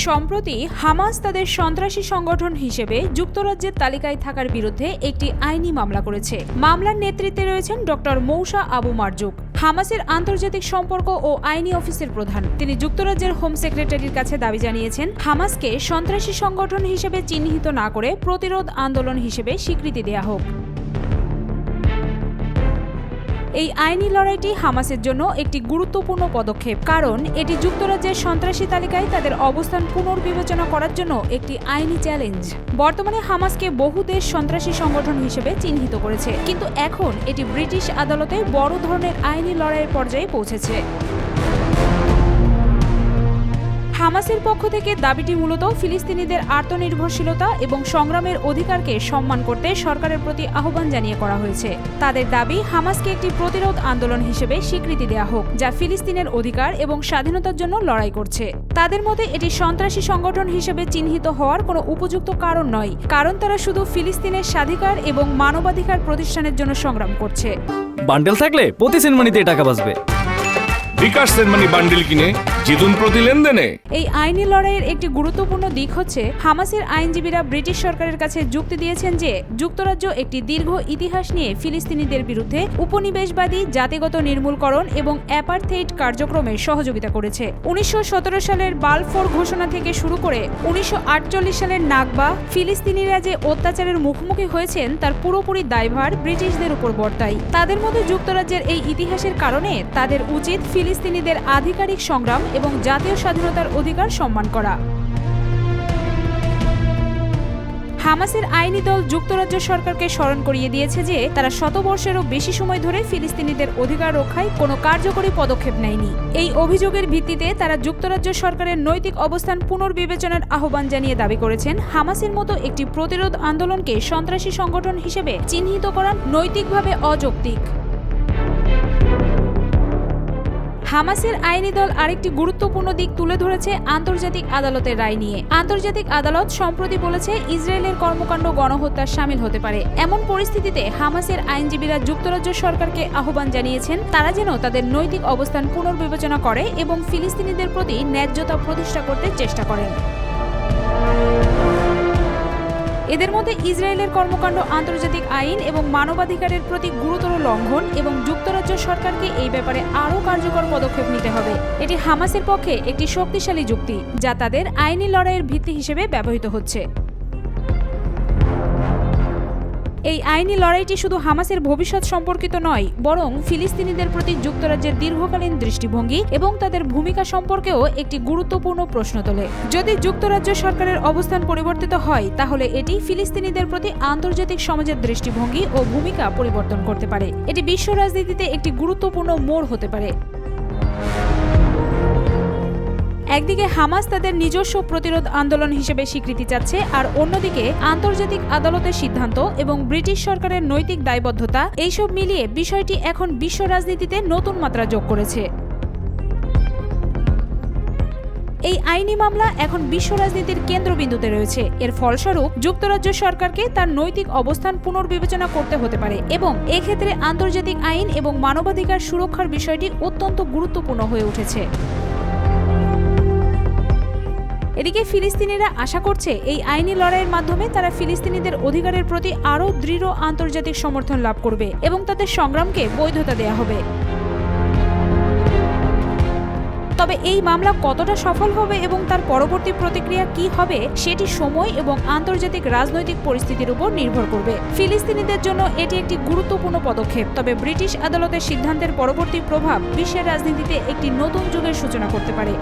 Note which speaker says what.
Speaker 1: সম্প্রতি হামাস তাদের সন্ত্রাসী সংগঠন হিসেবে যুক্তরাজ্যের তালিকায় থাকার বিরুদ্ধে একটি আইনি মামলা করেছে। মামলার নেতৃত্বে রয়েছেন ডক্টর মৌসা আবু মারজুক, হামাসের আন্তর্জাতিক সম্পর্ক ও আইনি অফিসের প্রধান। তিনি যুক্তরাজ্যের হোম সেক্রেটারির কাছে দাবি জানিয়েছেন, হামাসকে সন্ত্রাসী সংগঠন হিসেবে চিহ্নিত না করে প্রতিরোধ আন্দোলন হিসেবে স্বীকৃতি দেয়া হোক। এই আইনি লড়াইটি হামাসের জন্য একটি গুরুত্বপূর্ণ পদক্ষেপ, কারণ এটি যুক্তরাজ্যের সন্ত্রাসী তালিকায় তাদের অবস্থান পুনর্বিবেচনা করার জন্য একটি আইনি চ্যালেঞ্জ। বর্তমানে হামাসকে বহু দেশ সন্ত্রাসী সংগঠন হিসেবে চিহ্নিত করেছে, কিন্তু এখন এটি ব্রিটিশ আদালতে বড় ধরনের আইনি লড়াইয়ের পর্যায়ে পৌঁছেছে। হামাসের পক্ষ থেকে দাবিটি মূলত ফিলিস্তিনিদের আত্মনির্ভরশীলতা এবং সংগ্রামের অধিকারকে সম্মান করতে সরকারের প্রতি আহ্বান জানিয়ে করা হয়েছে। তাদের দাবি, হামাসকে একটি প্রতিরোধ আন্দোলন হিসেবে স্বীকৃতি দেওয়া হোক, যা ফিলিস্তিনের অধিকার এবং স্বাধীনতার জন্য লড়াই করছে। তাদের মতে এটি সন্ত্রাসী সংগঠন হিসেবে চিহ্নিত হওয়ার কোনো উপযুক্ত কারণ নয়, কারণ তারা শুধু ফিলিস্তিনের স্বাধিকার এবং মানবাধিকার প্রতিষ্ঠানের জন্য সংগ্রাম করছে।
Speaker 2: বান্ডেল থাকলে প্রতি সেনমানিতে টাকা বাঁচবে।
Speaker 3: বিকাশ সেনমানি বান্ডেল কিনে জিতুন প্রতি লেনদেনে।
Speaker 1: এই আইনি লড়াইয়ের একটি গুরুত্বপূর্ণ দিক হচ্ছে, হামাসের আইনজীবীরা ব্রিটিশ সরকারের কাছে যুক্তি দিয়েছেন যে যুক্তরাজ্য একটি দীর্ঘ ইতিহাস নিয়ে ফিলিস্তিনিদের বিরুদ্ধে উপনিবেশবাদী, জাতিগত নির্মূলকরণ এবং অ্যাপারথেইড কার্যক্রমে সহযোগিতা করেছে। 1917 সালের বালফোর ঘোষণা থেকে শুরু করে 1948 সালের নাকবা, ফিলিস্তিনিরা যে অত্যাচারের মুখোমুখি হয়েছেন তার পুরোপুরি দায়ভার ব্রিটিশদের উপর বর্তায়। তাদের মধ্যে যুক্তরাজ্যের এই ইতিহাসের কারণে তাদের উচিত ফিলিস্তিনিদের আধিকারিক সংগ্রাম এবং জাতীয় স্বাধীনতার অধিকার সম্মান করা। হামাসের আইনি দল যুক্তরাজ্য সরকারকে স্মরণ করিয়ে দিয়েছে যে তারা শতবর্ষেরও বেশি সময় ধরে ফিলিস্তিনিদের অধিকার রক্ষায় কোনো কার্যকরী পদক্ষেপ নেয়নি। এই অভিযোগের ভিত্তিতে তারা যুক্তরাজ্য সরকারের নৈতিক অবস্থান পুনর্বিবেচনার আহ্বান জানিয়ে দাবি করেছেন, হামাসের মতো একটি প্রতিরোধ আন্দোলনকে সন্ত্রাসী সংগঠন হিসেবে চিহ্নিত করা নৈতিকভাবে অযৌক্তিক। হামাসের আইনি দল আরেকটি গুরুত্বপূর্ণ দিক তুলে ধরেছে আন্তর্জাতিক আদালতের রায় নিয়ে। আন্তর্জাতিক আদালত সম্প্রতি বলেছে, ইসরায়েলের কর্মকাণ্ড গণহত্যার শামিল হতে পারে। এমন পরিস্থিতিতে হামাসের আইনজীবীরা যুক্তরাজ্য সরকারকে আহ্বান জানিয়েছেন, তারা যেন তাদের নৈতিক অবস্থান পুনর্বিবেচনা করে এবং ফিলিস্তিনিদের প্রতি ন্যায্যতা প্রতিষ্ঠা করতে চেষ্টা করেন। এদের মধ্যে ইসরায়েলের কর্মকাণ্ড আন্তর্জাতিক আইন এবং মানবাধিকারের প্রতি গুরুতর লঙ্ঘন এবং যুক্তরাজ্য সরকারকে এই ব্যাপারে আরও কার্যকর পদক্ষেপ নিতে হবে। এটি হামাসের পক্ষে একটি শক্তিশালী যুক্তি, যা তাদের আইনি লড়াইয়ের ভিত্তি হিসেবে ব্যবহৃত হচ্ছে। এই আইনি লড়াইটি শুধু হামাসের ভবিষ্যৎ সম্পর্কিত নয়, বরং ফিলিস্তিনিদের প্রতি যুক্তরাজ্যের দীর্ঘকালীন দৃষ্টিভঙ্গি এবং তাদের ভূমিকা সম্পর্কেও একটি গুরুত্বপূর্ণ প্রশ্ন তোলে। যদি যুক্তরাজ্য সরকারের অবস্থান পরিবর্তিত হয়, তাহলে এটি ফিলিস্তিনিদের প্রতি আন্তর্জাতিক সমাজের দৃষ্টিভঙ্গি ও ভূমিকা পরিবর্তন করতে পারে। এটি বিশ্ব রাজনীতিতে একটি গুরুত্বপূর্ণ মোড় হতে পারে। একদিকে হামাস তাদের নিজস্ব প্রতিরোধ আন্দোলন হিসেবে স্বীকৃতি চাচ্ছে, আর অন্যদিকে আন্তর্জাতিক আদালতের সিদ্ধান্ত এবং ব্রিটিশ সরকারের নৈতিক দায়বদ্ধতা, এইসব মিলিয়ে বিষয়টি এখন বিশ্ব রাজনীতিতে নতুন মাত্রা যোগ করেছে। এই আইনি মামলা এখন বিশ্ব রাজনীতির কেন্দ্রবিন্দুতে রয়েছে। এর ফলস্বরূপ যুক্তরাজ্য সরকারকে তার নৈতিক অবস্থান পুনর্বিবেচনা করতে হতে পারে, এবং এক্ষেত্রে আন্তর্জাতিক আইন এবং মানবাধিকার সুরক্ষার বিষয়টি অত্যন্ত গুরুত্বপূর্ণ হয়ে উঠেছে। এদিকে ফিলিস্তিনিরা আশা করছে, এই আইনি লড়াইয়ের মাধ্যমে তারা ফিলিস্তিনিদের অধিকারের প্রতি আরও দৃঢ় আন্তর্জাতিক সমর্থন লাভ করবে এবং তাদের সংগ্রামকে বৈধতা দেয়া হবে। তবে এই মামলা কতটা সফল হবে এবং তার পরবর্তী প্রতিক্রিয়া কি হবে, সেটি সময় এবং আন্তর্জাতিক রাজনৈতিক পরিস্থিতির উপর নির্ভর করবে। ফিলিস্তিনিদের জন্য এটি একটি গুরুত্বপূর্ণ পদক্ষেপ, তবে ব্রিটিশ আদালতের সিদ্ধান্তের পরবর্তী প্রভাব বিশ্বের রাজনীতিতে একটি নতুন যুগের সূচনা করতে পারে।